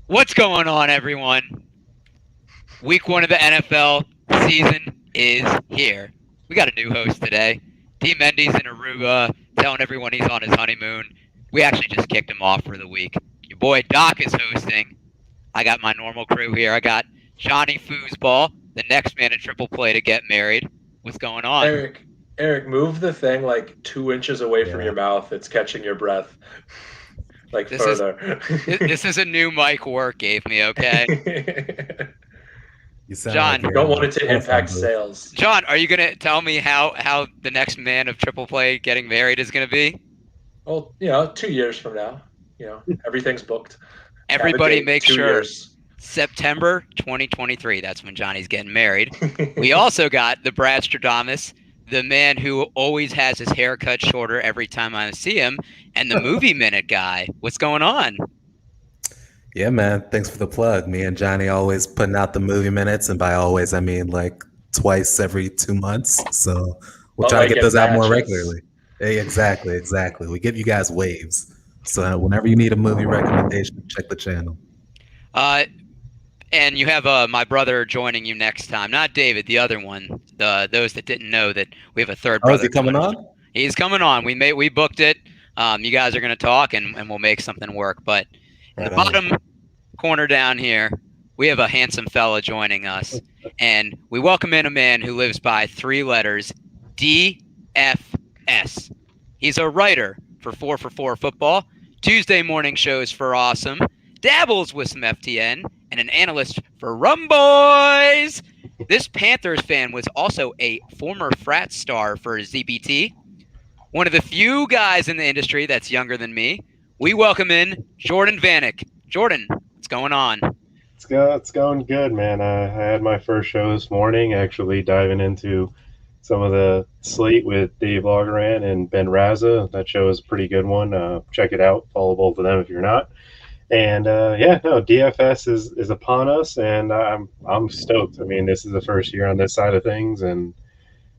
What's going on, everyone? Week 1 of the NFL season is here. We got a new host today. D. Mendy's in Aruba, telling everyone he's on his honeymoon. We actually just kicked him off for the week. Your boy Doc is hosting. I got my normal crew here. I got Johnny Foosball, the next man at Triple Play to get married. What's going on? Eric, move the thing like 2 inches away from your mouth. It's catching your breath. Like further. This is a new mic work gave me, okay? John, you don't want it to impact sales. John, are you going to tell me how the next man of Triple Play getting married is going to be? Well, 2 years from now. Everything's booked. Everybody make sure September 2023. That's when Johnny's getting married. We also got the Brad Stradamus, the man who always has his hair cut shorter every time I see him, and the Movie Minute guy. What's going on? Yeah, man. Thanks for the plug. Me and Johnny always putting out the Movie Minutes, and by always, I mean like twice every 2 months. So we'll try to get those out more regularly. Hey, exactly. We give you guys waves. So whenever you need a movie recommendation, check the channel. And you have my brother joining you next time. Not David, the other one. Those that didn't know that we have a third brother. Oh, is he coming on? He's coming on. We booked it. You guys are going to talk, and we'll make something work. But in the bottom corner down here, we have a handsome fella joining us. And we welcome in a man who lives by 3 letters, DFS. He's a writer for 4for4 Football, Tuesday morning shows for Awesome, dabbles with some FTN, and an analyst for Rum Boys. This Panthers fan was also a former frat star for ZBT. One of the few guys in the industry that's younger than me. We welcome in Jordan Vanek. Jordan, what's going on? It's going good, man. I had my first show this morning, actually diving into some of the slate with Dave Laugeran and Ben Raza. That show is a pretty good one. Check it out. Follow both of them if you're not. And DFS is upon us, and I'm stoked. I mean, this is the first year on this side of things, and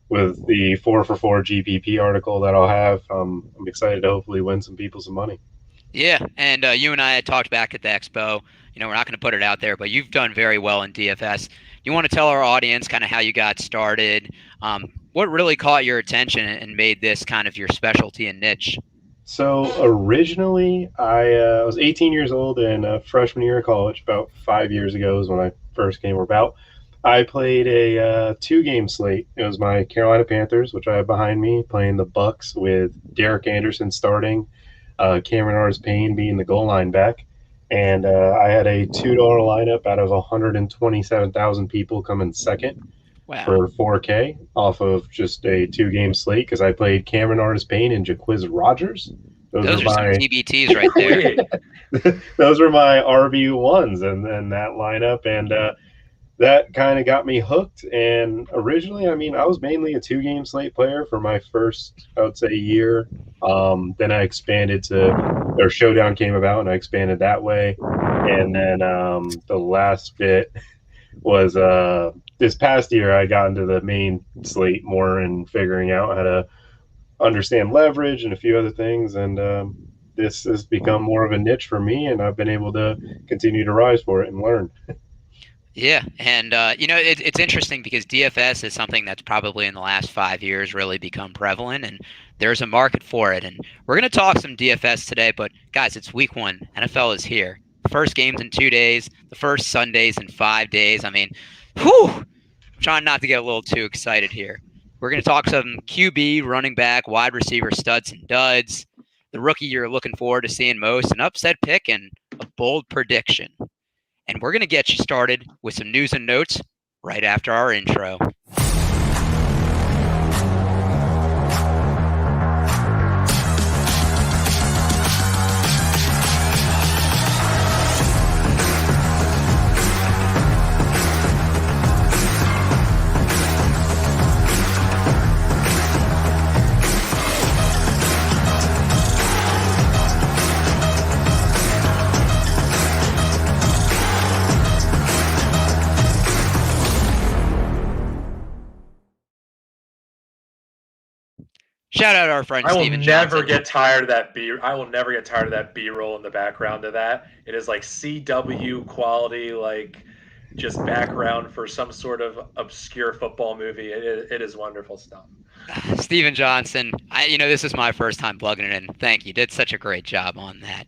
with the 4for4 GPP article that I'll have, I'm excited to hopefully win some people some money. Yeah, and you and I had talked back at the expo. We're not going to put it out there, but you've done very well in DFS. You want to tell our audience kind of how you got started, what really caught your attention and made this kind of your specialty and niche? So originally, I was 18 years old and freshman year of college. About 5 years ago is when I first came about. I played a 2-game slate. It was my Carolina Panthers, which I have behind me, playing the Bucks with Derek Anderson starting, Cameron Artis-Payne being the goal line back. And I had a $2 lineup out of 127,000 people coming second. Wow. For 4K off of just a 2-game slate because I played Cameron Artis-Payne and Jaquiz Rogers. Those are some TBTs right there. Those were my RB1s and that lineup, and that kind of got me hooked. And originally, I mean, I was mainly a 2-game slate player for my first, I would say, year. Then I expanded or Showdown came about, and I expanded that way. And then the last bit was this past year I got into the main slate more and figuring out how to understand leverage and a few other things, and this has become more of a niche for me, and I've been able to continue to rise for it and learn. Yeah, and it's interesting because DFS is something that's probably in the last 5 years really become prevalent, and there's a market for it. And we're going to talk some DFS today, but guys, it's week 1. NFL is here. First games in 2 days, the first Sundays in 5 days. I mean, I'm trying not to get a little too excited here. We're going to talk some QB, running back, wide receiver studs and duds, the rookie you're looking forward to seeing most, an upset pick, and a bold prediction. And we're going to get you started with some news and notes right after our intro. Shout out our friend Steven Johnson. I will never get tired of that B-roll in the background of that. It is like CW quality, like just background for some sort of obscure football movie. It is wonderful stuff. Steven Johnson, this is my first time plugging it in. Thank you. Did such a great job on that.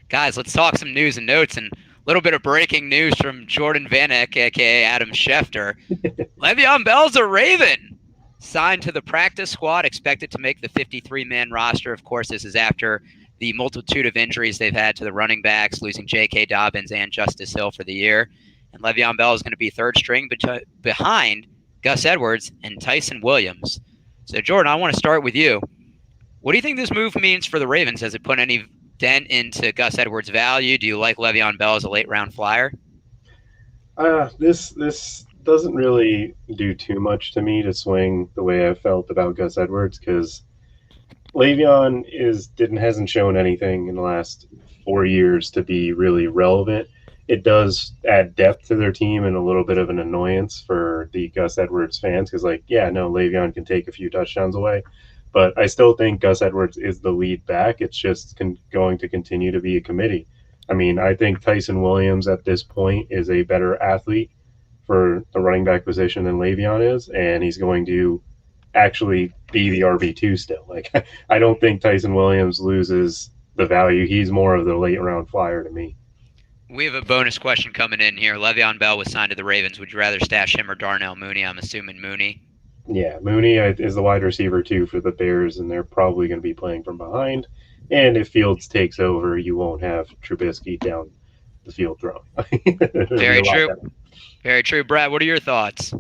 Guys, let's talk some news and notes and a little bit of breaking news from Jordan Vanek, a.k.a. Adam Schefter. Le'Veon Bell's a Raven. Signed to the practice squad, expected to make the 53-man roster. Of course, this is after the multitude of injuries they've had to the running backs, losing J.K. Dobbins and Justice Hill for the year. And Le'Veon Bell is going to be third string behind Gus Edwards and Tyson Williams. So, Jordan, I want to start with you. What do you think this move means for the Ravens? Has it put any dent into Gus Edwards' value? Do you like Le'Veon Bell as a late-round flyer? This doesn't really do too much to me to swing the way I felt about Gus Edwards, because Le'Veon hasn't shown anything in the last 4 years to be really relevant. It does add depth to their team and a little bit of an annoyance for the Gus Edwards fans, because Le'Veon can take a few touchdowns away, but I still think Gus Edwards is the lead back. It's just going to continue to be a committee. I mean, I think Tyson Williams at this point is a better athlete for the running back position than Le'Veon is, and he's going to actually be the RB2 still. Like, I don't think Tyson Williams loses the value. He's more of the late round flyer to me. We have a bonus question coming in here. Le'Veon Bell was signed to the Ravens. Would you rather stash him or Darnell Mooney? I'm assuming Mooney. Yeah, Mooney is the wide receiver too for the Bears, and they're probably going to be playing from behind. And if Fields takes over, you won't have Trubisky down the field throwing. Very true. Very true. Brad, what are your thoughts?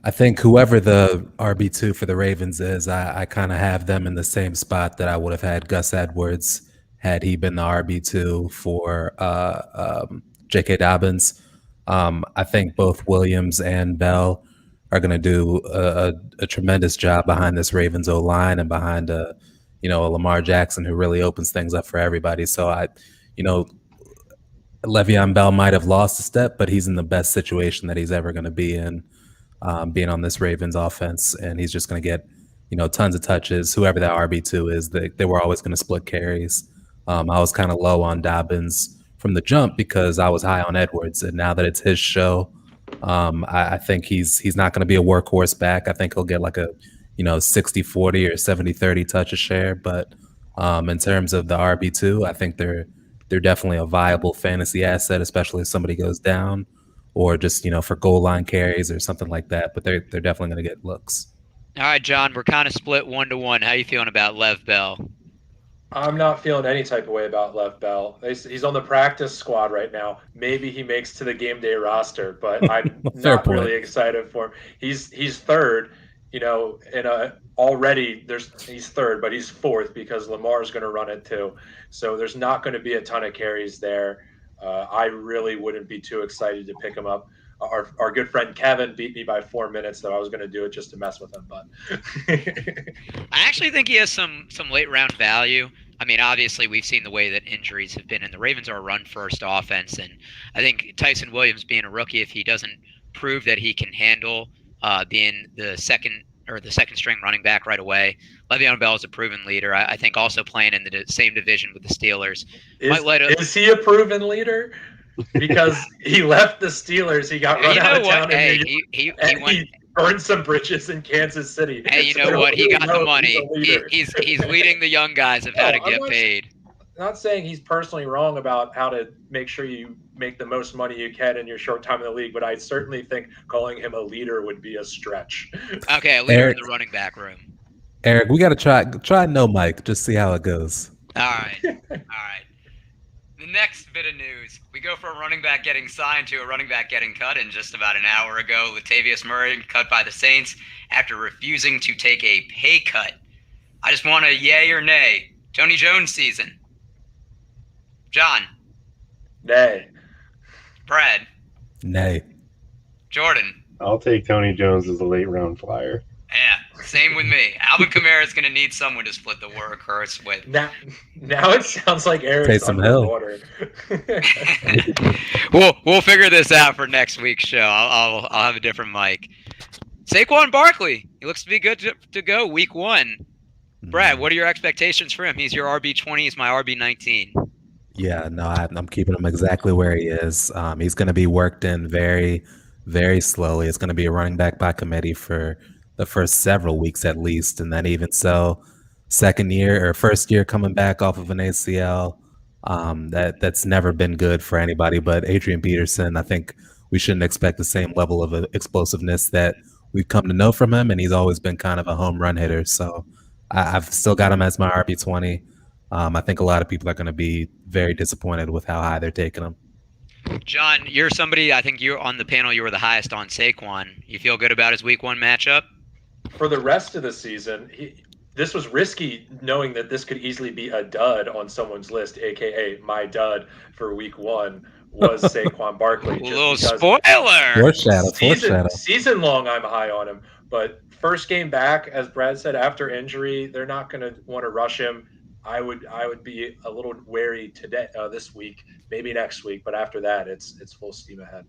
I think whoever the RB2 for the Ravens is, I kind of have them in the same spot that I would have had Gus Edwards had he been the RB2 for J.K. Dobbins. I think both Williams and Bell are going to do a tremendous job behind this Ravens O-line and behind a Lamar Jackson who really opens things up for everybody. So Le'Veon Bell might have lost a step, but he's in the best situation that he's ever going to be in, being on this Ravens offense, and he's just going to get tons of touches. Whoever that RB2 is, they were always going to split carries. I was kind of low on Dobbins from the jump because I was high on Edwards, and now that it's his show, I think he's not going to be a workhorse back. I think he'll get like a 60-40 or 70-30 touch a share. But in terms of the RB2, I think they're definitely a viable fantasy asset, especially if somebody goes down or just for goal line carries or something like that. But they're definitely going to get looks. All right, John, we're kind of split 1-1. How you feeling about Lev Bell? I'm not feeling any type of way about Lev Bell. He's on the practice squad right now. Maybe he makes to the game day roster, but I'm not really excited for him. He's third, and already he's third, but he's fourth because Lamar's going to run it too. So there's not going to be a ton of carries there. I really wouldn't be too excited to pick him up. Our good friend Kevin beat me by 4 minutes, though I was going to do it just to mess with him. But I actually think he has some late round value. I mean, obviously, we've seen the way that injuries have been, and the Ravens are a run-first offense. And I think Tyson Williams being a rookie, if he doesn't prove that he can handle being the second string running back right away, Le'Veon Bell is a proven leader. I think also playing in the same division with the Steelers. Is he a proven leader? Because he left the Steelers, he got run out of town. Hey, he burned some bridges in Kansas City. Hey, you know what? He got the money. He's leading the young guys of how to get paid. I'm not saying he's personally wrong about how to make sure you make the most money you can in your short time in the league, but I certainly think calling him a leader would be a stretch. Okay, a leader in the running back room. Eric, we got to try no Mike, just see how it goes. All right. The next bit of news, we go from a running back getting signed to a running back getting cut. And just about an hour ago, Latavius Murray cut by the Saints after refusing to take a pay cut. I just want a yay or nay. Tony Jones season. John. Nay. Brad. Nay. Jordan. I'll take Tony Jones as a late round flyer. Yeah, same with me. Alvin Kamara is going to need someone to split the workhorse with. Now it sounds like Eric's on the water. We'll figure this out for next week's show. I'll have a different mic. Saquon Barkley. He looks to be good to go week 1. Brad, what are your expectations for him? He's your RB20. He's my RB19. Yeah, no, I'm keeping him exactly where he is. He's going to be worked in very, very slowly. It's going to be a running back by committee for the first several weeks at least. And then even so, first year coming back off of an ACL, that's never been good for anybody but Adrian Peterson. I think we shouldn't expect the same level of explosiveness that we've come to know from him. And he's always been kind of a home run hitter. So I've still got him as my RB20. I think a lot of people are going to be very disappointed with how high they're taking him. John, you're somebody, I think you're on the panel, you were the highest on Saquon. You feel good about his week 1 matchup? For the rest of the season, this was risky knowing that this could easily be a dud on someone's list, a.k.a. my dud for week 1 was Saquon Barkley. A little spoiler! Foreshadow. Season long, I'm high on him. But first game back, as Brad said, after injury, they're not going to want to rush him. I would be a little wary today, this week, maybe next week, but after that, it's full steam ahead.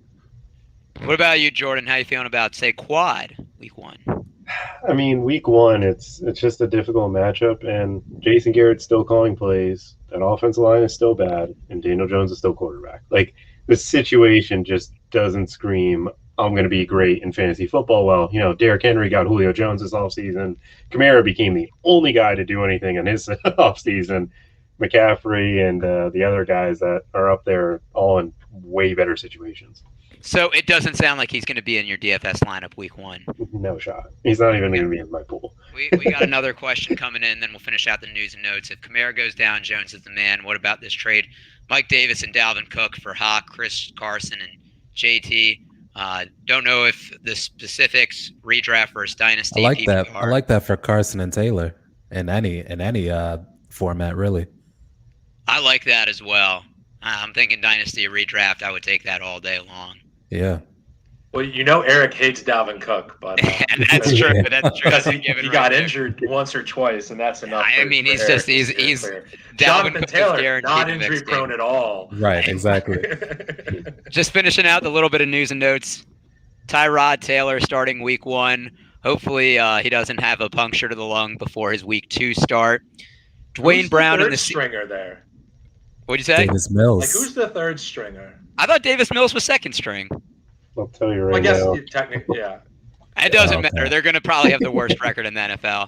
What about you, Jordan? How you feeling about Saquon week 1? I mean, week 1, it's just a difficult matchup, and Jason Garrett's still calling plays. That offensive line is still bad, and Daniel Jones is still quarterback. Like, the situation just doesn't scream, I'm going to be great in fantasy football. Well, Derrick Henry got Julio Jones this offseason. Kamara became the only guy to do anything in his offseason. McCaffrey and the other guys that are up there all in way better situations. So it doesn't sound like he's going to be in your DFS lineup week 1. No shot. He's not even going to be in my pool. We got another question coming in, then we'll finish out the news and notes. If Kamara goes down, Jones is the man. What about this trade? Mike Davis and Dalvin Cook for Hawk, Chris Carson, and JT. Don't know if the specifics, redraft versus dynasty. I like PPR. that. I like that for Carson and Taylor in any format, really. I like that as well. I'm thinking dynasty redraft. I would take that all day long. Yeah. Well, Eric hates Dalvin Cook, but that's true. That's true. Because he got injured once or twice, and that's enough. He's Jonathan Taylor, not injury prone at all. Right, exactly. Just finishing out the little bit of news and notes. Tyrod Taylor starting week 1. Hopefully, he doesn't have a puncture to the lung before his week 2 start. Dwayne Brown in the stringer there. What'd you say? Davis Mills. Like, who's the third stringer? I thought Davis Mills was second string. I'll tell you right now. Technically, yeah. It doesn't matter. They're going to probably have the worst record in the NFL.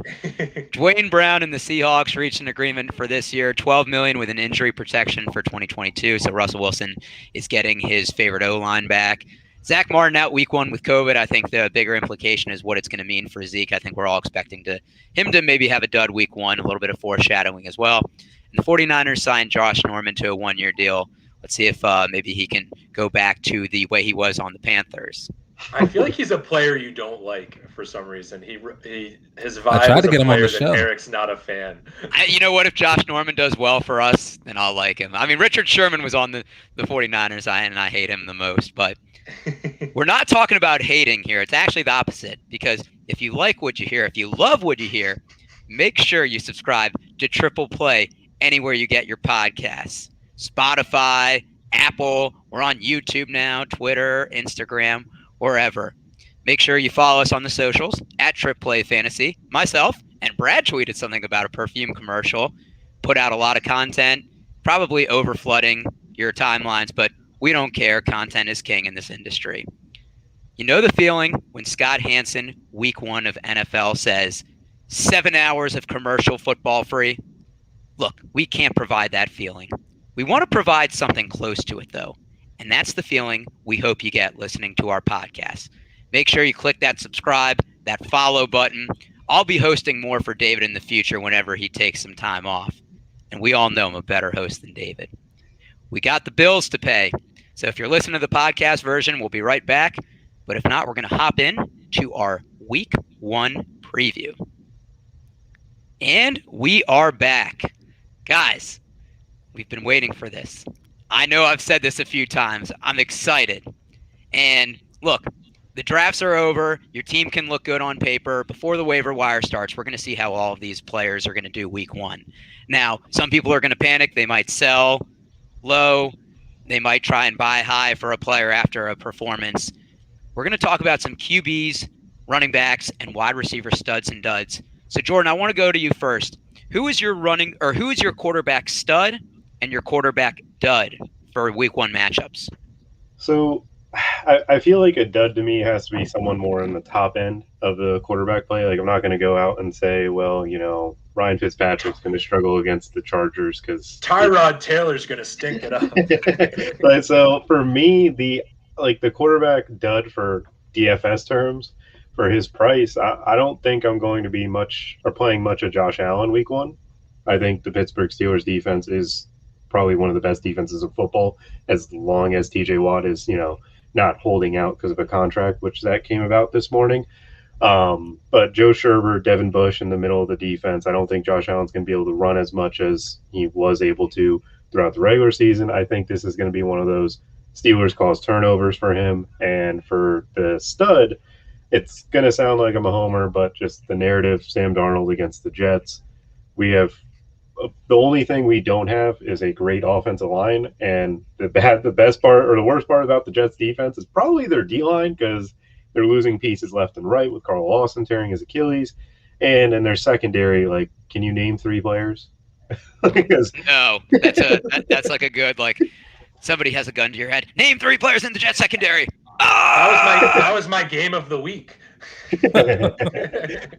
Dwayne Brown and the Seahawks reached an agreement for this year, $12 million with an injury protection for 2022. So Russell Wilson is getting his favorite O-line back. Zach Martin out week 1 with COVID. I think the bigger implication is what it's going to mean for Zeke. I think we're all expecting him to maybe have a dud week 1, a little bit of foreshadowing as well. And the 49ers signed Josh Norman to a 1-year deal. Let's see if maybe he can go back to the way he was on the Panthers. I feel like he's a player you don't like for some reason. His vibe I tried to get him on the that show. Eric's not a fan. You know what? If Josh Norman does well for us, then I'll like him. I mean, Richard Sherman was on the 49ers, and I hate him the most. But we're not talking about hating here. It's actually the opposite. Because if you like what you hear, if you love what you hear, make sure you subscribe to Triple Play anywhere you get your podcasts. Spotify, Apple, we're on YouTube now, Twitter, Instagram, wherever. Make sure you follow us on the socials at Trip Play Fantasy. Myself and Brad tweeted something about a perfume commercial, put out a lot of content, probably over flooding your timelines, but we don't care. Content is king in this industry. You know the feeling when Scott Hansen, week 1 of NFL, says 7 hours of commercial football free? Look, we can't provide that feeling. We want to provide something close to it, though, and that's the feeling we hope you get listening to our podcast. Make sure you click that subscribe, that follow button. I'll be hosting more for David in the future whenever he takes some time off, and we all know I'm a better host than David. We got the bills to pay, so if you're listening to the podcast version, we'll be right back, but if not, we're going to hop in to our week 1 preview. And we are back. Guys, we've been waiting for this. I know I've said this a few times. I'm excited. And look, the drafts are over. Your team can look good on paper. Before the waiver wire starts, we're going to see how all of these players are going to do week 1. Now, some people are going to panic. They might sell low. They might try and buy high for a player after a performance. We're going to talk about some QBs, running backs, and wide receiver studs and duds. So Jordan, I want to go to you first. Who is your quarterback stud and your quarterback dud for week 1 matchups? So I feel like a dud to me has to be someone more in the top end of the quarterback play. Like, I'm not going to go out and say, well, Ryan Fitzpatrick's going to struggle against the Chargers because Tyrod Taylor's going to stink it up. But so for me, the quarterback dud for DFS terms for his price, I don't think I'm going to be playing much of Josh Allen week 1. I think the Pittsburgh Steelers defense is probably one of the best defenses of football, as long as TJ Watt is, not holding out because of a contract, which that came about this morning. But Joe Sherbert, Devin Bush in the middle of the defense, I don't think Josh Allen's going to be able to run as much as he was able to throughout the regular season. I think this is going to be one of those Steelers cause turnovers for him. And for the stud, it's going to sound like I'm a homer, but just the narrative, Sam Darnold against the Jets. The only thing we don't have is a great offensive line, and the best part or the worst part about the Jets defense is probably their D-line, because they're losing pieces left and right with Carl Lawson tearing his Achilles, and in their secondary, like, can you name 3 players? No, that's like a good, like, somebody has a gun to your head. Name 3 players in the Jets secondary. That was my game of the week.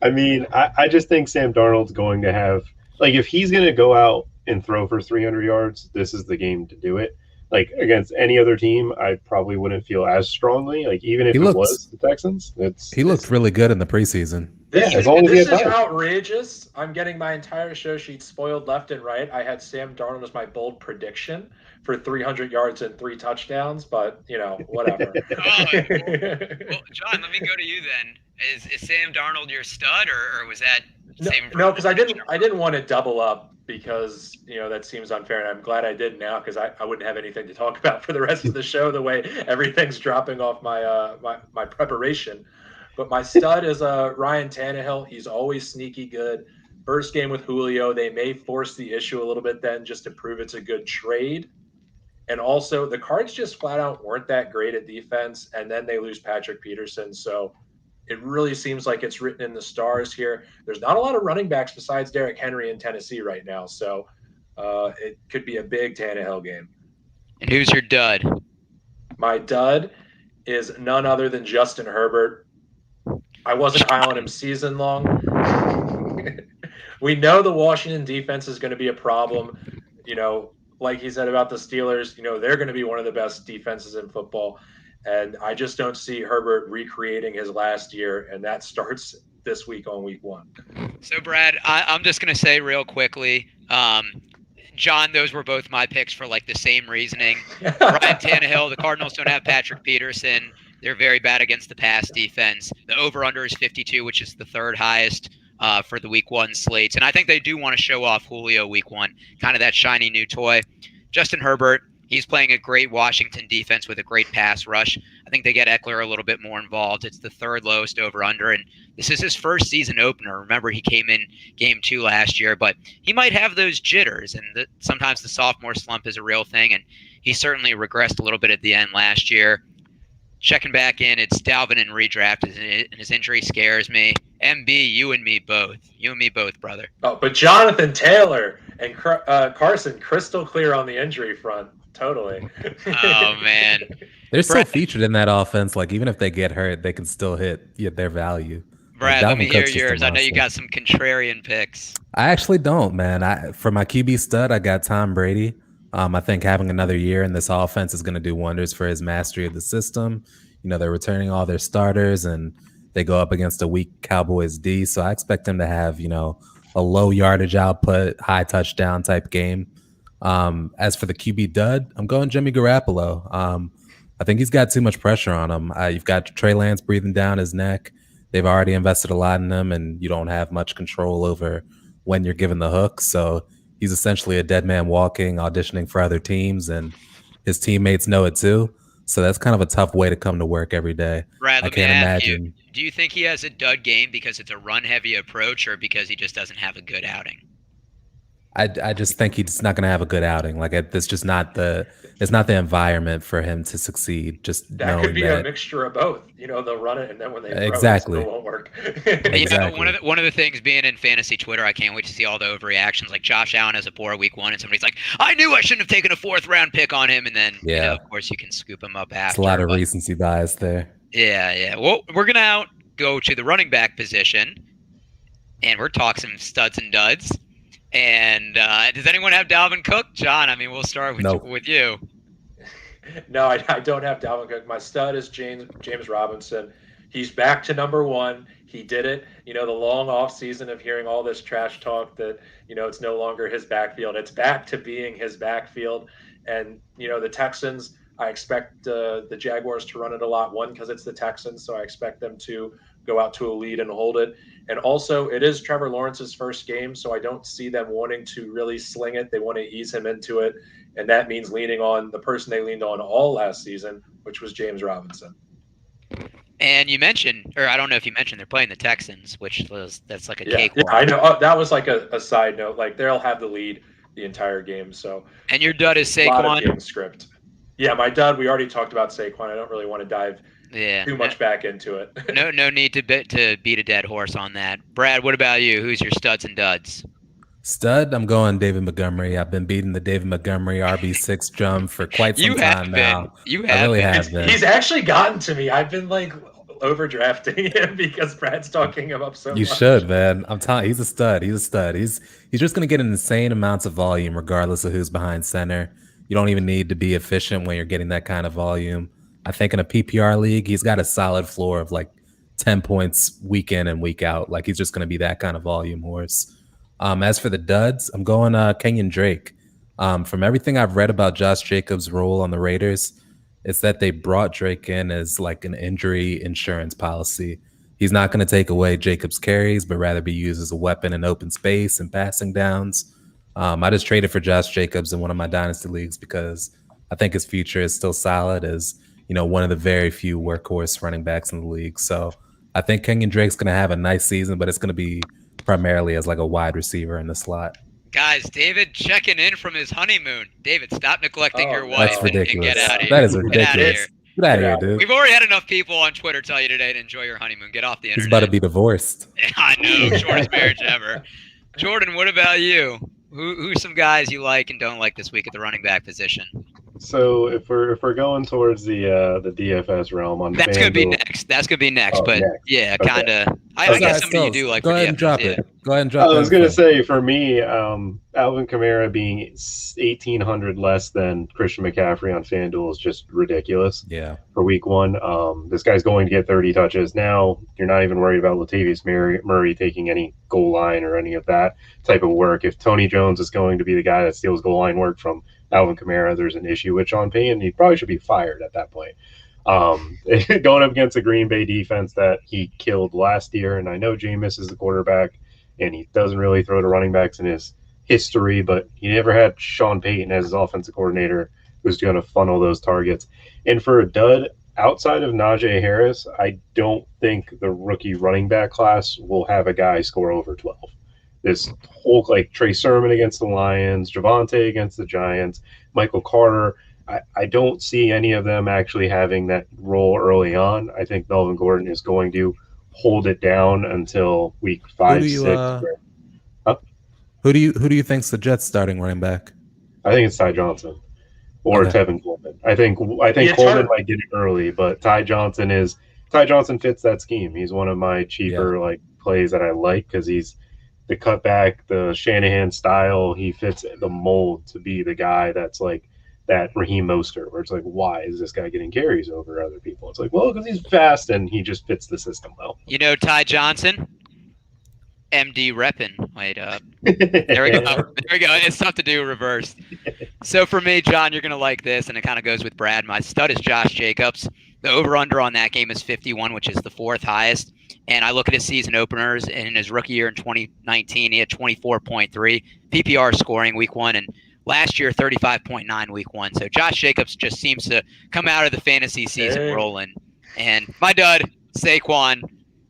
I mean, I just think Sam Darnold's going to have, like, if he's going to go out and throw for 300 yards, this is the game to do it. Like, against any other team, I probably wouldn't feel as strongly. Like, even if it was the Texans, he looked really good in the preseason. This is outrageous. I'm getting my entire show sheet spoiled left and right. I had Sam Darnold as my bold prediction for 300 yards and 3 touchdowns, but, whatever. Well, John, let me go to you then. Is Sam Darnold your stud, or was that same? No, because I didn't want to double up, because that seems unfair, and I'm glad I did now, because I wouldn't have anything to talk about for the rest of the show, the way everything's dropping off my preparation. But my stud is Ryan Tannehill. He's always sneaky good. First game with Julio, they may force the issue a little bit then, just to prove it's a good trade. And also, the Cards just flat out weren't that great at defense, and then they lose Patrick Peterson. So it really seems like it's written in the stars here. There's not a lot of running backs besides Derrick Henry in Tennessee right now, so it could be a big Tannehill game. And who's your dud? My dud is none other than Justin Herbert. I wasn't high on him season long. We know the Washington defense is going to be a problem. Like he said about the Steelers, they're going to be one of the best defenses in football. And I just don't see Herbert recreating his last year, and that starts this week on week 1. So, Brad, I'm just going to say real quickly, John, those were both my picks for, like, the same reasoning. Ryan Tannehill, the Cardinals don't have Patrick Peterson. They're very bad against the pass defense. The over-under is 52, which is the 3rd highest for the week 1 slates. And I think they do want to show off Julio week 1, kind of that shiny new toy. Justin Herbert, he's playing a great Washington defense with a great pass rush. I think they get Eckler a little bit more involved. It's the 3rd lowest over-under, and this is his first season opener. Remember, he came in game 2 last year, but he might have those jitters, and sometimes the sophomore slump is a real thing, and he certainly regressed a little bit at the end last year. Checking back in, it's Dalvin in redraft, and his injury scares me. MB, you and me both. You and me both, brother. Oh, but Jonathan Taylor and Carson, crystal clear on the injury front. Totally. Oh, man. They're still featured in that offense. Like, even if they get hurt, they can still hit their value. Brad, let me hear yours. I know you got some contrarian picks. I actually don't, man. For my QB stud, I got Tom Brady. I think having another year in this offense is going to do wonders for his mastery of the system. They're returning all their starters, and they go up against a weak Cowboys D. So I expect him to have, a low yardage output, high touchdown type game. As for the QB dud, I'm going Jimmy Garoppolo. I think he's got too much pressure on him. You've got Trey Lance breathing down his neck. They've already invested a lot in him, and you don't have much control over when you're given the hook. So he's essentially a dead man walking, auditioning for other teams, and his teammates know it too. So that's kind of a tough way to come to work every day. Brad, I can't imagine. Do you think he has a dud game because it's a run-heavy approach, or because he just doesn't have a good outing? I just think he's not going to have a good outing. Like it's just not it's not the environment for him to succeed. Just That knowing could be that a mixture of both. They'll run it, and then when they throw exactly it still won't work. exactly. One of the things being in fantasy Twitter, I can't wait to see all the overreactions. Like Josh Allen has a poor week 1, and somebody's like, "I knew I shouldn't have taken a 4th round pick on him," and then of course you can scoop him up after. It's a lot of recency bias there. Yeah. Well, we're gonna go to the running back position, and we're talking some studs and duds. And does anyone have Dalvin Cook? John, I mean, we'll start with you. No, I don't have Dalvin Cook. My stud is James Robinson. He's back to number 1. He did it. The long off season of hearing all this trash talk that, it's no longer his backfield. It's back to being his backfield. And, the Texans, I expect the Jaguars to run it a lot. One, because it's the Texans, so I expect them to go out to a lead and hold it. And also, it is Trevor Lawrence's first game, so I don't see them wanting to really sling it. They want to ease him into it, and that means leaning on the person they leaned on all last season, which was James Robinson. And you mentioned, or I don't know if you mentioned, they're playing the Texans, that's like a cakewalk. Yeah, I know. That was like a side note. Like they'll have the lead the entire game. So. And your dud is Saquon. A lot of game script. Yeah, my dud. We already talked about Saquon. I don't really want to dive too much back into it. No need to beat a dead horse on that. Brad, what about you? Who's your studs and duds? Stud, I'm going David Montgomery. I've been beating the David Montgomery RB6 drum for quite some time now. I really have been. He's actually gotten to me. I've been like overdrafting him because Brad's talking him up so much. You should, man. I'm telling you, he's a stud. He's just going to get insane amounts of volume regardless of who's behind center. You don't even need to be efficient when you're getting that kind of volume. I think in a PPR league, he's got a solid floor of like 10 points week in and week out. Like he's just going to be that kind of volume horse. As for the duds, I'm going Kenyon Drake. From everything I've read about Josh Jacobs' role on the Raiders, it's that they brought Drake in as like an injury insurance policy. He's not going to take away Jacobs' carries, but rather be used as a weapon in open space and passing downs. I just traded for Josh Jacobs in one of my dynasty leagues because I think his future is still solid as one of the very few workhorse running backs in the league. So I think Kenyon Drake's going to have a nice season, but it's going to be primarily as like a wide receiver in the slot. Guys, David checking in from his honeymoon. David, stop neglecting your wife. That's ridiculous. And get out of here. That is ridiculous. Get out of here, dude. We've already had enough people on Twitter tell you today to enjoy your honeymoon. Get off the internet. He's about to be divorced. I know. Shortest marriage ever. Jordan, what about you? Who's some guys you like and don't like this week at the running back position? So if we're going towards the DFS realm on that's gonna be next. That's gonna be next. But next. Yeah, kind of. I guess somebody you do like. Go ahead and drop it. Go ahead and drop it. I was gonna say for me, Alvin Kamara being 1,800 less than Christian McCaffrey on FanDuel is just ridiculous. Yeah. For week 1, this guy's going to get 30 touches. Now you're not even worried about Latavius Murray taking any goal line or any of that type of work. If Tony Jones is going to be the guy that steals goal line work from Alvin Kamara, there's an issue with Sean Payton. He probably should be fired at that point. Going up against a Green Bay defense that he killed last year, and I know Jameis is the quarterback, and he doesn't really throw to running backs in his history, but he never had Sean Payton as his offensive coordinator who's going to funnel those targets. And for a dud, outside of Najee Harris, I don't think the rookie running back class will have a guy score over 12. This whole like Trey Sermon against the Lions, Javonte against the Giants, Michael Carter, I don't see any of them actually having that role early on. I think Melvin Gordon is going to hold it down until week 5, 6. Who do you think's the Jets starting running back? I think it's Ty Johnson or Tevin Coleman. I think Coleman might get it early, but Ty Johnson fits that scheme. He's one of my cheaper plays that I like because he's the cutback, the Shanahan style. He fits the mold to be the guy that's like that Raheem Mostert, where it's like, why is this guy getting carries over other people? It's like, well, because he's fast and he just fits the system well. Ty Johnson, MD reppin'. Wait up. There we go. There we go. It's tough to do reversed. So for me, John, you're going to like this, and it kind of goes with Brad. My stud is Josh Jacobs. The over-under on that game is 51, which is the 4th highest. And I look at his season openers, and in his rookie year in 2019, he had 24.3 PPR scoring week 1, and last year 35.9 week 1. So Josh Jacobs just seems to come out of the fantasy season rolling. And my dud, Saquon,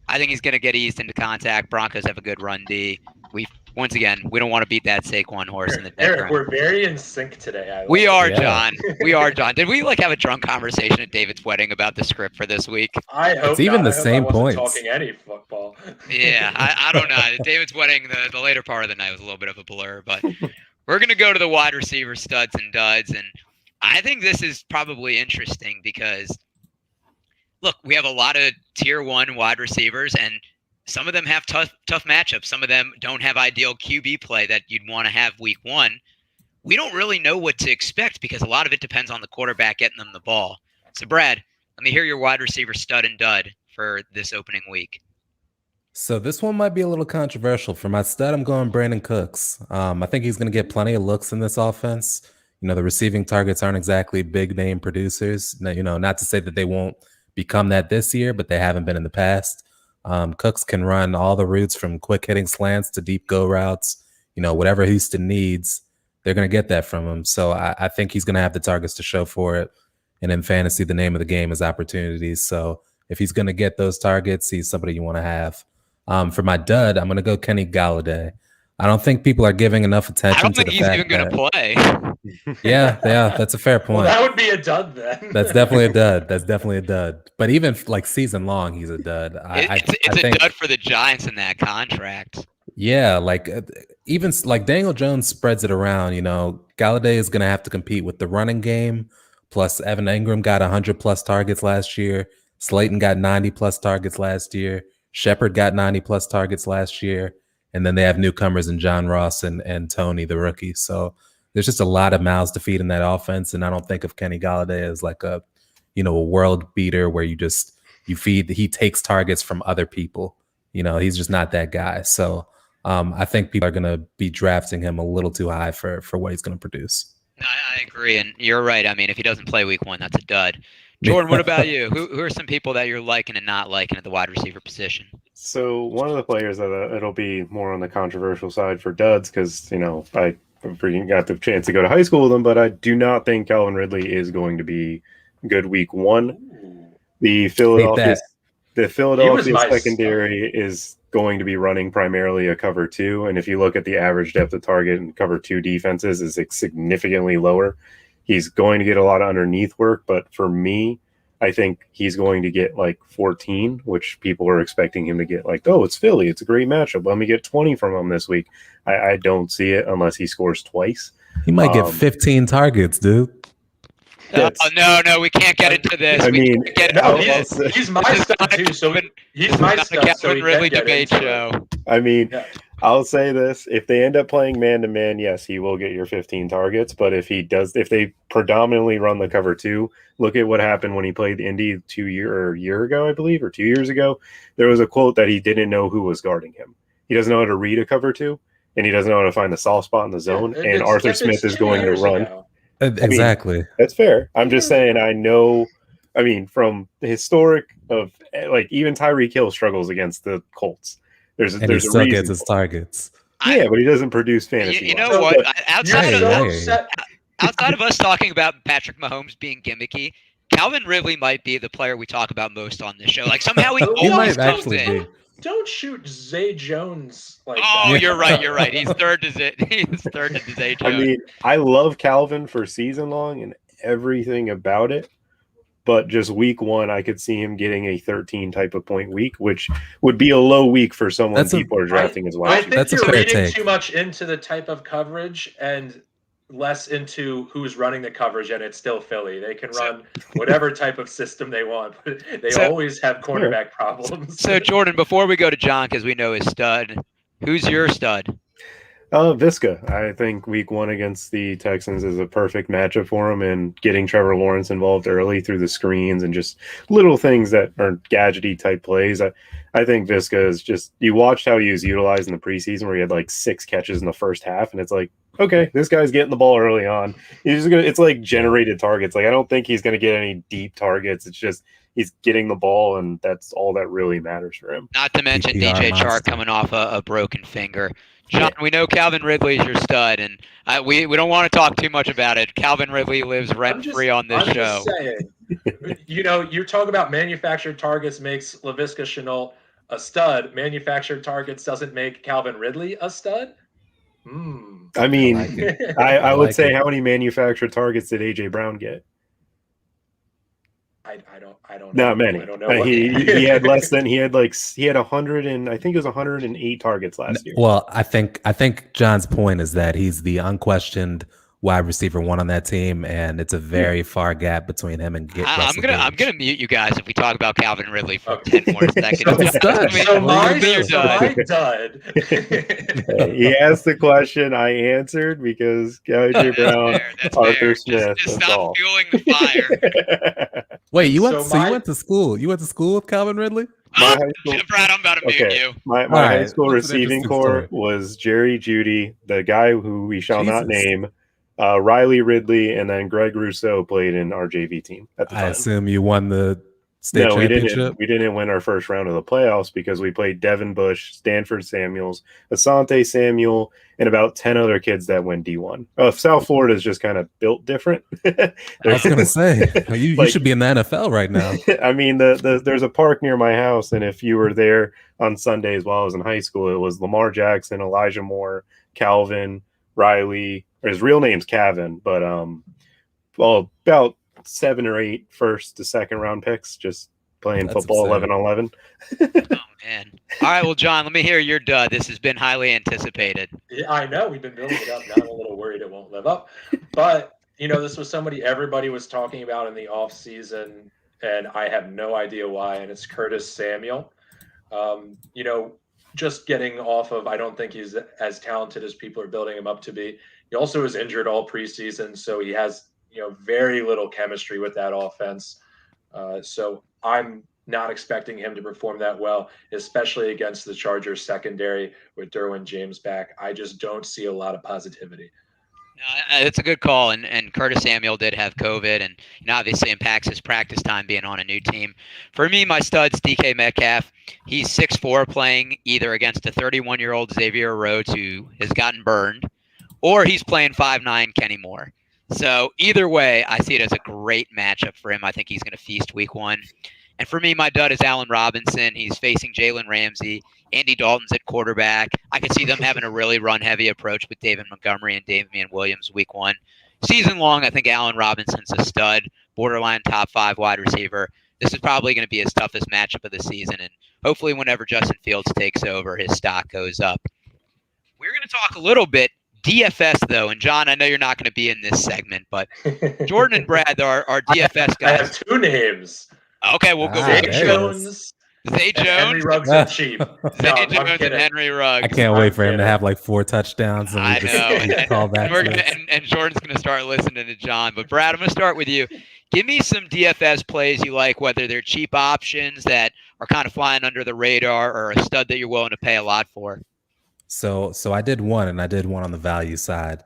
I think he's going to get eased into contact. Broncos have a good run D. We've once again, we don't want to beat that Saquon horse in the dead Eric, ground. we're very in sync today. We are, John. We are, John. Did we have a drunk conversation at David's wedding about the script for this week? I hope it's even not. the same points. Talking any football. Yeah, I don't know. At David's wedding, the later part of the night was a little bit of a blur, but we're gonna go to the wide receiver studs and duds, and I think this is probably interesting because, look, we have a lot of tier 1 wide receivers, and some of them have tough matchups. Some of them don't have ideal QB play that you'd want to have week 1. We don't really know what to expect because a lot of it depends on the quarterback getting them the ball. So, Brad, let me hear your wide receiver stud and dud for this opening week. So this one might be a little controversial. For my stud, I'm going Brandon Cooks. I think he's going to get plenty of looks in this offense. The receiving targets aren't exactly big name producers. Not to say that they won't become that this year, but they haven't been in the past. Cooks can run all the routes from quick hitting slants to deep go routes. Whatever Houston needs, they're going to get that from him. So I think he's going to have the targets to show for it. And in fantasy, the name of the game is opportunities. So if he's going to get those targets, he's somebody you want to have. For my dud, I'm going to go Kenny Galladay. I don't think people are giving enough attention to the fact that... I don't think he's even going to play. Yeah, that's a fair point. Well, that would be a dud then. That's definitely a dud. But even like season long, he's a dud. It's a dud for the Giants in that contract. Yeah, like even like Daniel Jones spreads it around. Galladay is going to have to compete with the running game. Plus, Evan Ingram got 100+ targets last year. Slayton got 90+ targets last year. Shepard got 90+ targets last year. And then they have newcomers in John Ross and Tony, the rookie. So there's just a lot of mouths to feed in that offense. And I don't think of Kenny Galladay as like a world beater where you feed, he takes targets from other people. He's just not that guy. So I think people are going to be drafting him a little too high for what he's going to produce. No, I agree. And you're right. I mean, if he doesn't play week 1, that's a dud. Jordan, what about you? Who are some people that you're liking and not liking at the wide receiver position? So one of the players that it'll be more on the controversial side for duds because, I got the chance to go to high school with him, but I do not think Calvin Ridley is going to be good week 1. The Philadelphia secondary is going to be running primarily a cover 2. And if you look at the average depth of target and cover 2 defenses is significantly lower. He's going to get a lot of underneath work, but for me, I think he's going to get like 14, which people are expecting him to get like, oh, it's Philly. It's a great matchup. Let me get 20 from him this week. I don't see it unless he scores twice. He might get 15 targets, dude. Oh, no, we can't get into this. He's my stud too. So he's my stud. So we Ridley debate show. I'll say this: if they end up playing man to man, yes, he will get your 15 targets. But if they predominantly run the cover 2, look at what happened when he played Indy a year ago, I believe, or 2 years ago. There was a quote that he didn't know who was guarding him. He doesn't know how to read a cover 2, and he doesn't know how to find the soft spot in the zone. And Arthur Smith is going to run. Exactly. That's fair. I'm just saying. I know. From the historic of even Tyreek Hill struggles against the Colts. There's he still gets his targets. Yeah, but he doesn't produce fantasy. You know what? Outside of us talking about Patrick Mahomes being gimmicky, Calvin Ridley might be the player we talk about most on this show. Like somehow he always comes in. Don't shoot Zay Jones like that. You're right. He's third to Zay Jones. I love Calvin for season long and everything about it. But just week 1, I could see him getting a 13 type of point week, which would be a low week for someone people are drafting as well. I think you're reading too much into the type of coverage and less into who's running the coverage, and it's still Philly. They can run whatever type of system they want, but they always have cornerback problems. So, Jordan, before we go to John, because we know his stud, who's your stud? Visca. I think week 1 against the Texans is a perfect matchup for him, and getting Trevor Lawrence involved early through the screens and just little things that are gadgety type plays. I think Visca is just, you watched how he was utilized in the preseason where he had like 6 catches in the first half, and it's like, okay, this guy's getting the ball early on. It's like generated targets. Like I don't think he's going to get any deep targets. It's just he's getting the ball, and that's all that really matters for him. Not to mention DJ Chark coming off a broken finger. John, we know Calvin Ridley's your stud, and we don't want to talk too much about it. Calvin Ridley lives rent-free on this show. Just saying, you're talking about manufactured targets makes Laviska Shenault a stud. Manufactured targets doesn't make Calvin Ridley a stud? I mean, I would say, it. how many manufactured targets did AJ Brown get? I don't know. Not many. I don't know. He had less than he had 100 and I think it was 108 targets last year. Well, I think John's point is that he's the unquestioned wide receiver one on that team, and it's a very far gap between him and I'm gonna mute you guys if we talk about Calvin Ridley for 10 more seconds. So my dud. He asked the question, I answered because AJ Brown, Arthur Smith. Just stop fueling the fire. Wait, you went to school? You went to school with Calvin Ridley? Brad, I'm about to mute you. My high school receiving core was Jerry Jeudy, the guy who we shall not name, Riley Ridley, and then Greg Rousseau played in our JV team at the time. I assume you won the state championship? We didn't win our first round of the playoffs because we played Devin Bush, Stanford Samuels, Asante Samuel, and about 10 other kids that went D1. South Florida is just kind of built different. I was going to say, you should be in the NFL right now. I mean, there's a park near my house, and if you were there on Sundays while I was in high school, it was Lamar Jackson, Elijah Moore, Calvin, Riley. His real name's Kavin, but about 7 or 8 first to second round picks, just playing football 11-on-11. Oh man! All right, well, John, let me hear your dud. This has been highly anticipated. Yeah, I know we've been building it up. Now I'm a little worried it won't live up, but this was somebody everybody was talking about in the off season, and I have no idea why. And it's Curtis Samuel. Just getting off of, I don't think he's as talented as people are building him up to be. He also was injured all preseason, so he has, very little chemistry with that offense. So I'm not expecting him to perform that well, especially against the Chargers secondary with Derwin James back. I just don't see a lot of positivity. It's a good call, and Curtis Samuel did have COVID, and obviously impacts his practice time being on a new team. For me, my stud's DK Metcalf. He's 6'4", playing either against a 31-year-old Xavier Rhodes who has gotten burned, or he's playing 5'9" Kenny Moore. So either way, I see it as a great matchup for him. I think he's going to feast week 1. And for me, my dud is Allen Robinson. He's facing Jalen Ramsey. Andy Dalton's at quarterback. I could see them having a really run-heavy approach with David Montgomery and Damian Williams week 1. Season long, I think Allen Robinson's a stud, borderline top 5 wide receiver. This is probably going to be his toughest matchup of the season, and hopefully whenever Justin Fields takes over, his stock goes up. We're going to talk a little bit DFS, though, and John, I know you're not going to be in this segment, but Jordan and Brad are DFS guys. I have 2 names. Okay, we'll go Zay Jones. Zay Jones. Henry Ruggs are cheap. Zay Jones and Henry Ruggs. I can't wait for him to have like 4 touchdowns. And I know. Call back and Jordan's going to start listening to John. But Brad, I'm going to start with you. Give me some DFS plays you like, whether they're cheap options that are kind of flying under the radar or a stud that you're willing to pay a lot for. So I did one, and I did one on the value side.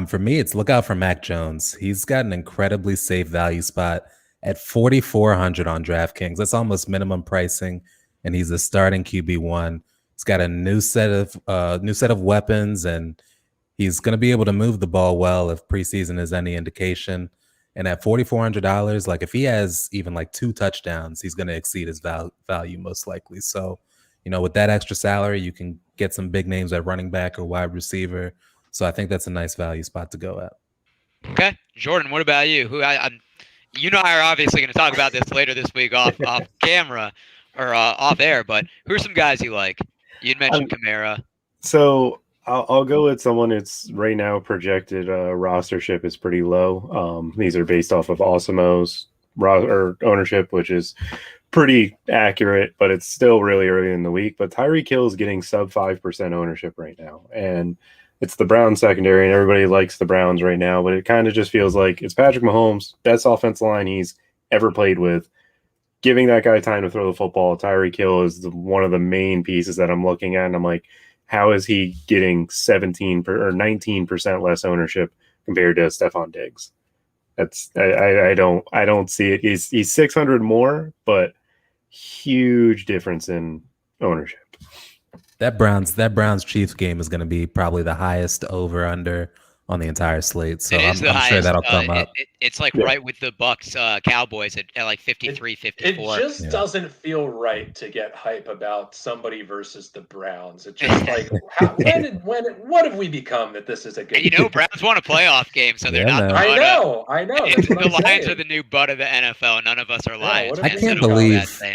For me, it's look out for Mac Jones. He's got an incredibly safe value spot at 4,400 on DraftKings. That's almost minimum pricing, and he's a starting QB1. He's got a new set of weapons, and he's going to be able to move the ball well if preseason is any indication. And at $4,400, like if he has even like 2 touchdowns, he's going to exceed his value most likely. So, with that extra salary, you can get some big names at running back or wide receiver. So I think that's a nice value spot to go at. Okay, Jordan, what about you? You and I are obviously going to talk about this later this week off camera or off air, but who are some guys you like? You'd mentioned Kamara. So I'll go with someone that's right now projected rostership is pretty low. These are based off of Awesomo's ownership, which is pretty accurate, but it's still really early in the week. But Tyreek Hill is getting sub 5% ownership right now. And it's the Browns secondary, and everybody likes the Browns right now, but it kind of just feels like it's Patrick Mahomes, best offensive line he's ever played with. Giving that guy time to throw the football, Tyreek Hill is one of the main pieces that I'm looking at, and I'm like, how is he getting 19% less ownership compared to Stephon Diggs? I don't see it. He's 600 more, but huge difference in ownership. That Browns Chiefs game is going to be probably the highest over under on the entire slate. So It is I'm sure that'll come it, up. it's like right with the Bucks Cowboys at like 53, 54. It just doesn't feel right to get hype about somebody versus the Browns. It's just like, what have we become that this is a good? You know, Browns won a playoff game, so they're not. I know. That's what the I'm Lions saying. are the new butt of the NFL. None of us are Lions. I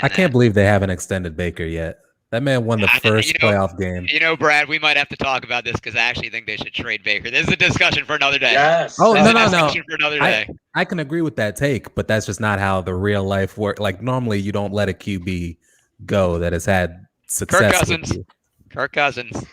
can't believe they haven't extended Baker yet. That man won the first playoff game. You know, Brad, we might have to talk about this because I actually think they should trade Baker. This is a discussion for another day. Yes. Oh, no. For another day. I can agree with that take, but that's just not how the real life works. Like, normally you don't let a QB go that has had success. Kirk Cousins.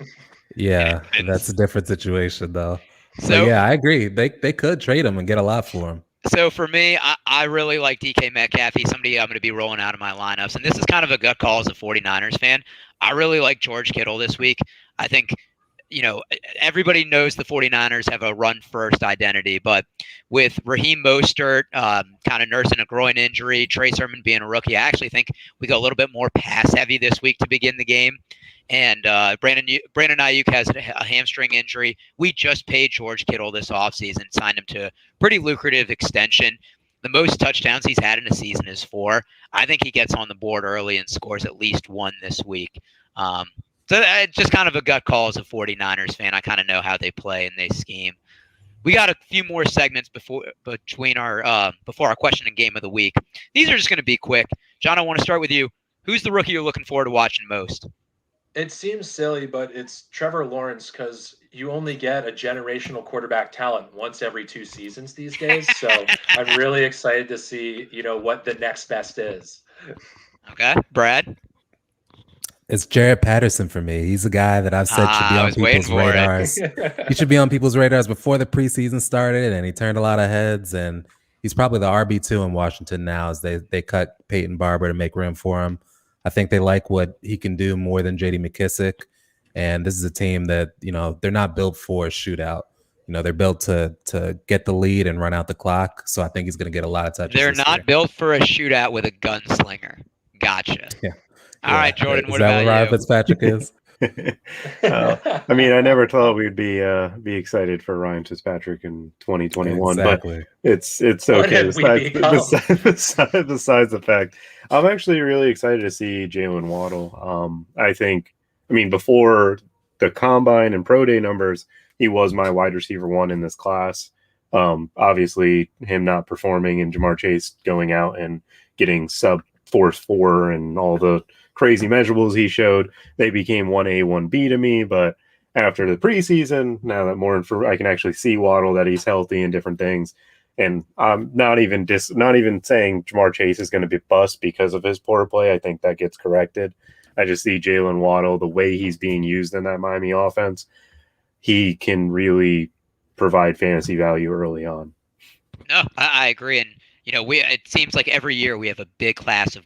Yeah, that's a different situation, though. So yeah, I agree. They could trade him and get a lot for him. So for me, I really like DK Metcalf. He's somebody I'm going to be rolling out of my lineups. And this is kind of a gut call as a 49ers fan. I really like George Kittle this week. I think, everybody knows the 49ers have a run-first identity. But with Raheem Mostert kind of nursing a groin injury, Trey Sermon being a rookie, I actually think we go a little bit more pass-heavy this week to begin the game. And Brandon Ayuk has a hamstring injury. We just paid George Kittle this offseason, signed him to a pretty lucrative extension. The most touchdowns he's had in a season is 4. I think he gets on the board early and scores at least 1 this week. So it's just kind of a gut call as a 49ers fan. I kind of know how they play and they scheme. We got a few more segments before our question and game of the week. These are just going to be quick. John, I want to start with you. Who's the rookie you're looking forward to watching most? It seems silly, but it's Trevor Lawrence because you only get a generational quarterback talent once every 2 seasons these days. So I'm really excited to see, what the next best is. Okay, Brad? It's Jared Patterson for me. He's a guy that I've said should be on people's radars. He should be on people's radars before the preseason started, and he turned a lot of heads. And he's probably the RB2 in Washington now as they cut Peyton Barber to make room for him. I think they like what he can do more than J.D. McKissick. And this is a team that, they're not built for a shootout. They're built to get the lead and run out the clock. So I think he's going to get a lot of touches. They're not built for a shootout with a gunslinger. Gotcha. Yeah. All right, Jordan, what about you? Is that what Ryan Fitzpatrick is? I mean, I never thought we'd be excited for Ryan Fitzpatrick in 2021, exactly. But it's okay. Besides the fact, I'm actually really excited to see Jalen Waddle. Before the combine and pro day numbers, he was my wide receiver 1 in this class. Obviously, him not performing and Jamar Chase going out and getting sub 4.4 and all the crazy measurables he showed, they became 1A, 1B to me. But after the preseason, now that I can actually see Waddle, that he's healthy and different things. And I'm not even saying Jamar Chase is going to be bust because of his poor play. I think that gets corrected. I just see Jalen Waddle, the way he's being used in that Miami offense, he can really provide fantasy value early on. No, I agree. And it seems like every year we have a big class of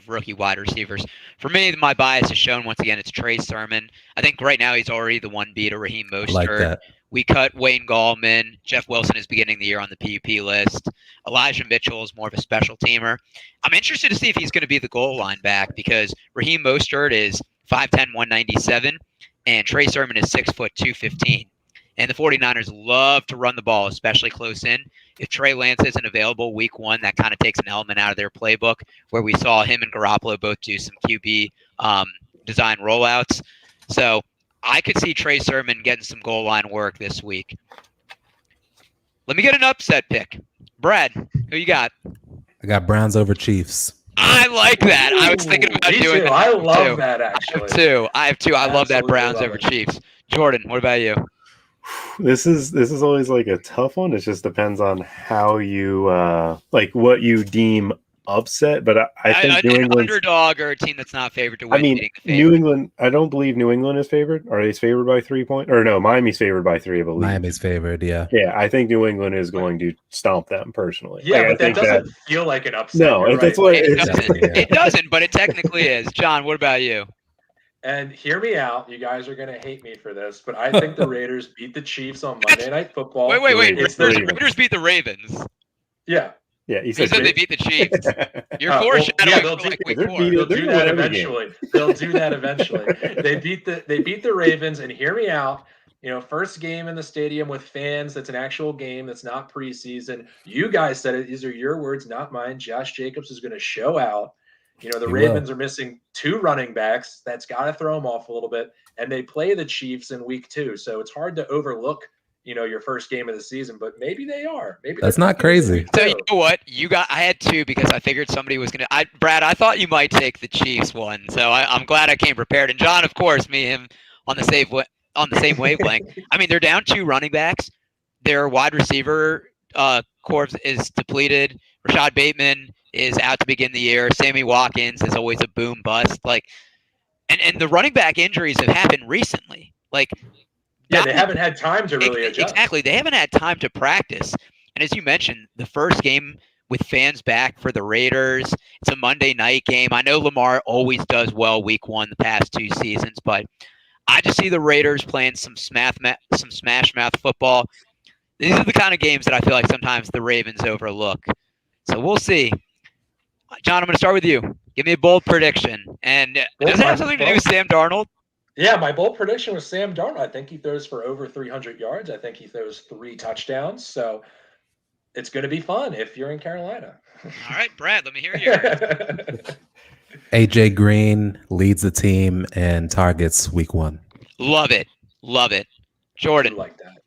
rookie wide receivers. For me, my bias is shown once again. It's Trey Sermon. I think right now he's already the 1B to Raheem Mostert. Like that. We cut Wayne Gallman. Jeff Wilson is beginning the year on the PUP list. Elijah Mitchell is more of a special teamer. I'm interested to see if he's going to be the goal line back because Raheem Mostert is 5'10", 197, and Trey Sermon is 6', 215. And the 49ers love to run the ball, especially close in. If Trey Lance isn't available week 1, that kind of takes an element out of their playbook where we saw him and Garoppolo both do some QB design rollouts. So I could see Trey Sermon getting some goal line work this week. Let me get an upset pick. Brad, who you got? I got Browns over Chiefs. I like that. I was thinking about doing that. I love that, actually. I have two. I love that Browns over Chiefs. Jordan, what about you? This is always like a tough one. It just depends on how you what you deem upset. But I think New England underdog or a team that's not favored to win. New England. I don't believe New England is favored. Are they favored by 3 points? Or no, Miami's favored by 3. I believe Miami's favored. Yeah. Yeah, I think New England is going to stomp them personally. Yeah, but that doesn't feel like an upset. No, that's what it doesn't. But it technically is. John, what about you? And hear me out. You guys are going to hate me for this, but I think the Raiders beat the Chiefs on Monday Night Football. Wait. Raiders beat the Ravens. Yeah. Yeah, you said they beat the Chiefs. You're foreshadowing week 4. They'll do that eventually. They beat the Ravens, and hear me out. first game in the stadium with fans. That's an actual game. That's not preseason. You guys said it. These are your words, not mine. Josh Jacobs is going to show out. The Ravens are missing 2 running backs. That's got to throw them off a little bit. And they play the Chiefs in week 2. So it's hard to overlook, your first game of the season, but maybe they are. Maybe that's not crazy. So you know what? I had 2 because I figured somebody was going to. Brad, I thought you might take the Chiefs one. So I'm glad I came prepared. And John, of course, me and him on the same wavelength. I mean, they're down 2 running backs. Their wide receiver corps is depleted. Rashad Bateman is out to begin the year. Sammy Watkins is always a boom bust. And the running back injuries have happened recently. They haven't had time to really adjust. Exactly. They haven't had time to practice. And as you mentioned, the first game with fans back for the Raiders, it's a Monday night game. I know Lamar always does well week 1 the past 2 seasons, but I just see the Raiders playing some smash mouth football. These are the kind of games that I feel like sometimes the Ravens overlook. So we'll see. John, I'm going to start with you. Give me a bold prediction. And does it have something to do with Sam Darnold? Yeah, my bold prediction was Sam Darnold. I think he throws for over 300 yards. I think he throws 3 touchdowns. So it's going to be fun if you're in Carolina. All right, Brad, let me hear yours. AJ Green leads the team and targets week 1. Love it. Jordan. I like that.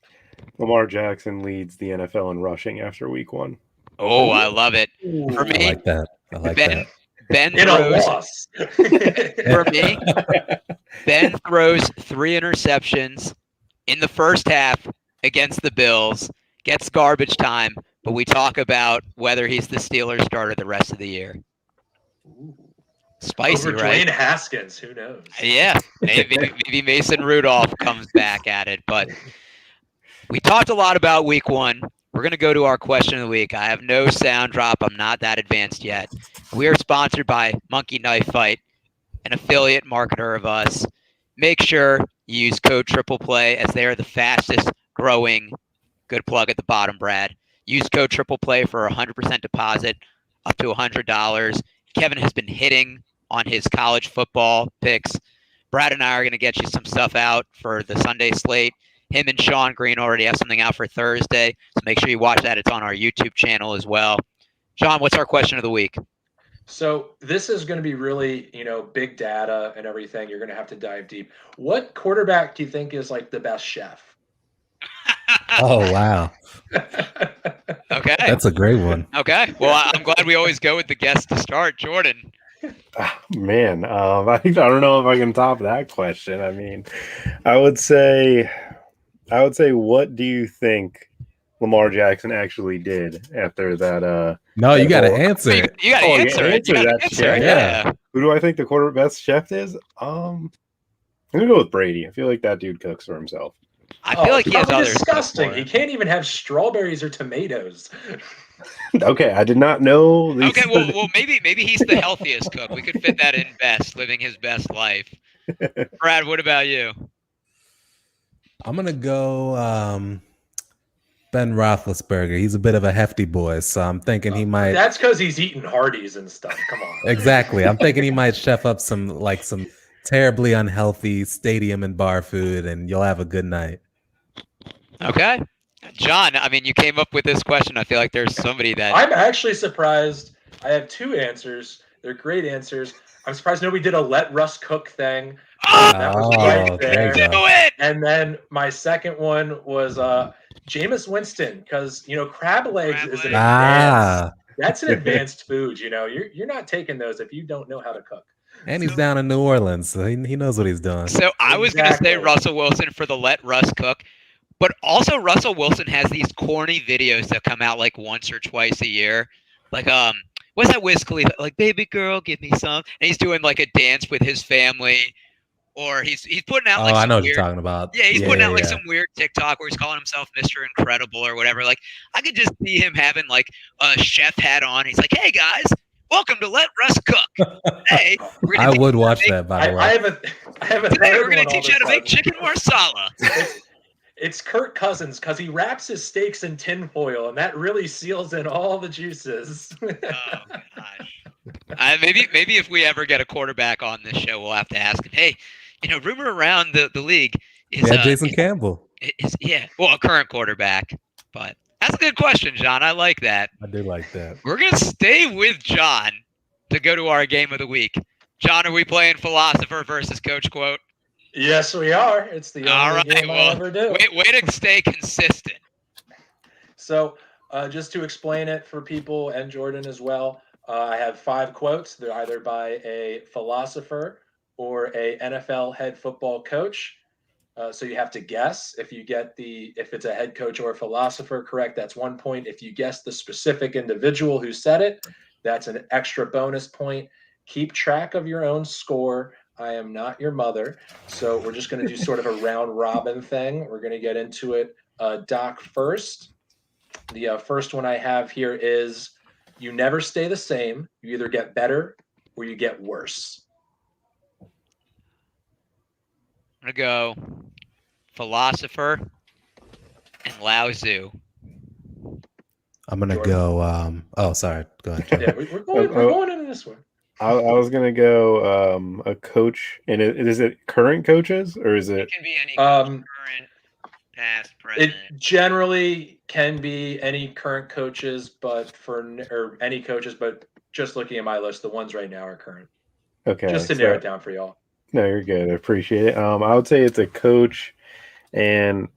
Lamar Jackson leads the NFL in rushing after week 1. Oh, I love it. For me, I like that. Ben in throws, a loss. For me, Ben throws 3 interceptions in the first half against the Bills, gets garbage time, but we talk about whether he's the Steelers starter the rest of the year. Spicy, over right? Dwayne Haskins, who knows? Yeah, maybe Mason Rudolph comes back at it, but we talked a lot about week 1. We're going to go to our question of the week. I have no sound drop. I'm not that advanced yet. We are sponsored by Monkey Knife Fight, an affiliate marketer of us. Make sure you use code TRIPLEPLAY as they are the fastest growing. Good plug at the bottom, Brad. Use code TRIPLEPLAY for a 100% deposit up to $100. Kevin has been hitting on his college football picks. Brad and I are going to get you some stuff out for the Sunday slate. Him and Sean Green already have something out for Thursday, so make sure you watch that. It's on our YouTube channel as well. John, what's our question of the week? So this is going to be really, big data and everything. You're going to have to dive deep. What quarterback do you think is the best chef? Oh, wow. Okay. That's a great one. Okay. Well, I'm glad we always go with the guest to start. Jordan. Man, I don't know if I can top that question. I mean, I would say, what do you think Lamar Jackson actually did after that? No, you got to answer it. You got to answer it. Yeah. Who do I think the best chef is? I'm gonna go with Brady. I feel like that dude cooks for himself. I feel like he has others. Disgusting. He can't even have strawberries or tomatoes. Okay, I did not know. Okay, well, maybe he's the healthiest cook. We could fit that in best, living his best life. Brad, what about you? I'm gonna go Ben Roethlisberger. He's a bit of a hefty boy, so I'm thinking he might. That's because he's eating Hardee's and stuff. Come on. Exactly. I'm thinking he might chef up some terribly unhealthy stadium and bar food, and you'll have a good night. Okay. John, I mean, you came up with this question. I feel like there's somebody that... I'm actually surprised. I have 2 answers. They're great answers. I'm surprised nobody did a let Russ cook thing. That was right there. Do it! And then my second one was Jameis Winston, because crab legs is an advanced. That's an advanced food. You're not taking those if you don't know how to cook. And he's down in New Orleans, so he knows what he's doing. So I was going to say Russell Wilson for the let Russ cook, but also Russell Wilson has these corny videos that come out once or twice a year. What's that Wiz Khalifa? Baby girl, give me some. And he's doing a dance with his family. Or he's putting out I know what you're talking about. Yeah, he's putting out some weird TikTok where he's calling himself Mr. Incredible or whatever. I could just see him having a chef hat on. He's like, "Hey guys, welcome to Let Russ Cook." Hey, I would watch that, by the way. I have a today we're going to teach you how to make chicken marsala. It's Kirk Cousins, because he wraps his steaks in tinfoil, and that really seals in all the juices. Oh gosh. Maybe if we ever get a quarterback on this show, we'll have to ask him. Hey, rumor around the league is Jason Campbell. Well, a current quarterback. But that's a good question, John. I like that. I do like that. We're going to stay with John to go to our game of the week. John, are we playing philosopher versus coach quote? Yes, we are. It's the only game I'll ever do. Way to stay consistent. So just to explain it for people and Jordan as well, I have 5 quotes. They're either by a philosopher or a NFL head football coach. So you have to guess. If it's a head coach or a philosopher correct, that's 1 point. If you guess the specific individual who said it, that's an extra bonus point. Keep track of your own score. I am not your mother. So we're just going to do sort of a round robin thing. We're going to get into it. Doc first. The first one I have here is, you never stay the same. You either get better or you get worse. I'm going to go philosopher and Lao Tzu. I'm going to go. Sorry. Go ahead. Yeah, we're going into this one. I was going to go a coach. And is it current coaches or is it? It can be any current, past, present. It generally can be any current coaches, or any coaches, but just looking at my list, the ones right now are current. Okay. Just to narrow it down for y'all. No, you're good. I appreciate it. I would say it's a coach, and man,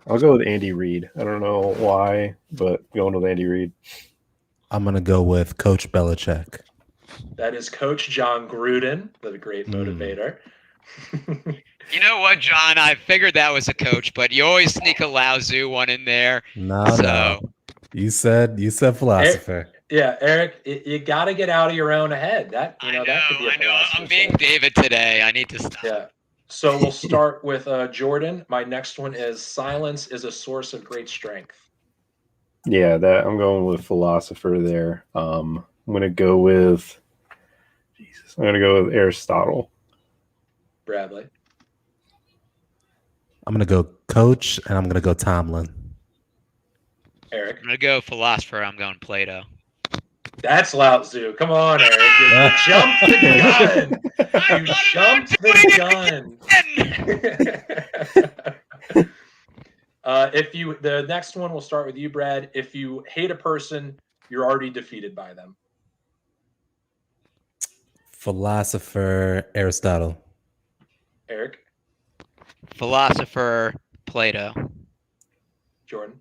I'll go with Andy Reid. I don't know why, but going with Andy Reid. I'm gonna go with Coach Belichick. That is Coach John Gruden, the great motivator. You know what, John? I figured that was a coach, but you always sneak a Lao Tzu one in there. No. You said philosopher. Eric, you got to get out of your own head. That could be a philosopher. I'm being David today. I need to stop. Yeah. So we'll start with Jordan. My next one is, silence is a source of great strength. Yeah, I'm going with philosopher there. I'm going to go with Aristotle. Bradley. I'm going to go coach, and I'm going to go Tomlin. Eric. I'm going to go philosopher. I'm going Plato. That's Lao Tzu. Come on, Eric. You jumped the gun. You jumped the gun. The next one, we'll start with you, Brad. If you hate a person, you're already defeated by them. Philosopher, Aristotle. Eric. Philosopher, Plato. Jordan.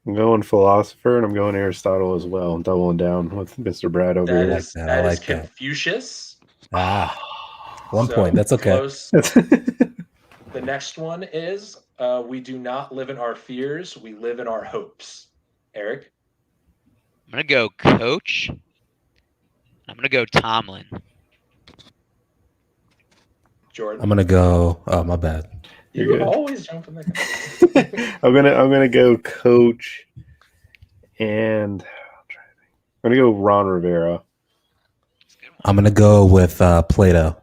I'm going philosopher, and I'm going Aristotle as well. I'm doubling down with Mr. Brad over here. That is Confucius. 1 point. That's okay. Close. The next one is, we do not live in our fears. We live in our hopes. Eric? I'm going to go coach. I'm going to go Tomlin. Jordan? I'm going to go, my bad. You always jump in the I'm gonna go coach, and I'm gonna go Ron Rivera. I'm gonna go with Plato.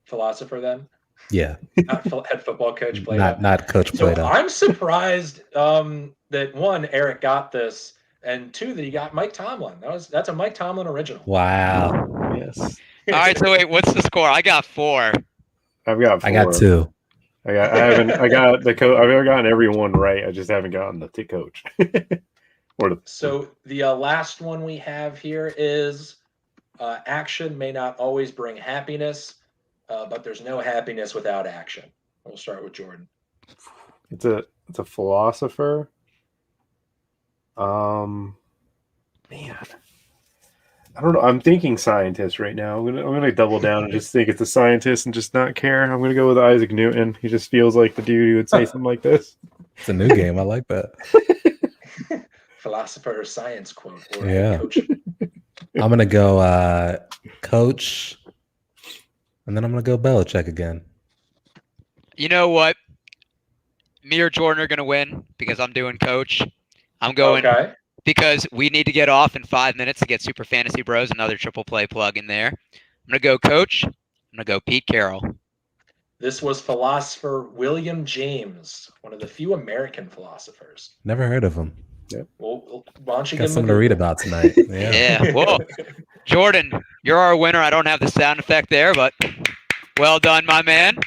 Philosopher then? Yeah. Head football coach Plato. Not Coach Plato. So I'm surprised that 1, Eric got this, and 2, that he got Mike Tomlin. That's a Mike Tomlin original. Wow. Yes. All right, so wait, what's the score? I got 4. I've got 4. I got 2. I got the coach. I've ever gotten everyone right. I just haven't gotten the coach. So the last one we have here is, action may not always bring happiness, but there's no happiness without action. We'll start with Jordan. It's a philosopher. Man, I don't know. I'm thinking scientist right now. I'm gonna double down and just think it's a scientist and just not care. I'm gonna go with Isaac Newton. He just feels like the dude who would say something like this. It's a new game. I like that. Philosopher or science quote. Or coach. I'm gonna go coach, and then I'm gonna go Belichick again. You know what? Me or Jordan are gonna win because I'm doing coach. I'm going. Okay. Because we need to get off in 5 minutes to get Super Fantasy Bros, another triple play plug in there. I'm going to go coach. I'm going to go Pete Carroll. This was philosopher William James, one of the few American philosophers. Never heard of him. Yep. Well, why don't you got give something to read about tonight? Yeah. Well, Jordan, you're our winner. I don't have the sound effect there, but well done, my man.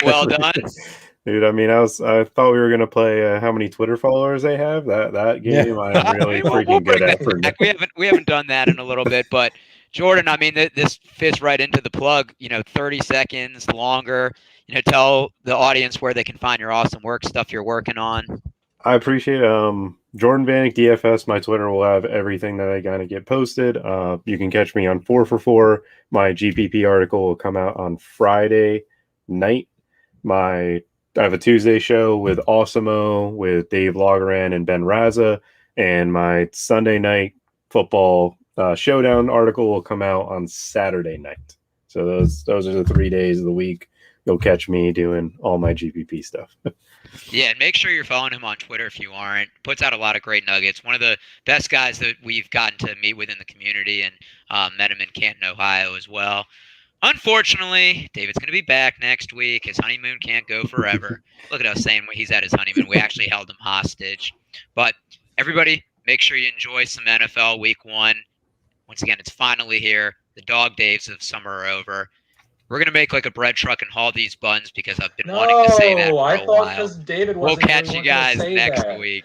Well done. Dude, I mean, I thought we were gonna play how many Twitter followers they have. That game, I'm really freaking good at. We haven't done that in a little bit, but Jordan, I mean, this fits right into the plug. 30 seconds longer. Tell the audience where they can find your awesome work, stuff you're working on. I appreciate Jordan Vanek DFS. My Twitter will have everything that I gotta get posted. You can catch me on 4for4. My GPP article will come out on Friday night. I have a Tuesday show with Awesemo, with Dave Logaran and Ben Raza, and my Sunday night football showdown article will come out on Saturday night. So those are the 3 days of the week you'll catch me doing all my GPP stuff. Yeah, and make sure you're following him on Twitter if you aren't. Puts out a lot of great nuggets. One of the best guys that we've gotten to meet with in the community, and met him in Canton, Ohio as well. Unfortunately, David's going to be back next week. His honeymoon can't go forever. Look at us saying he's at his honeymoon. We actually held him hostage. But everybody, make sure you enjoy some NFL Week 1. Once again, it's finally here. The dog days of summer are over. We're going to make like a bread truck and haul these buns because I've been wanting to say that for a while. I thought because David wasn't We'll catch you guys next week.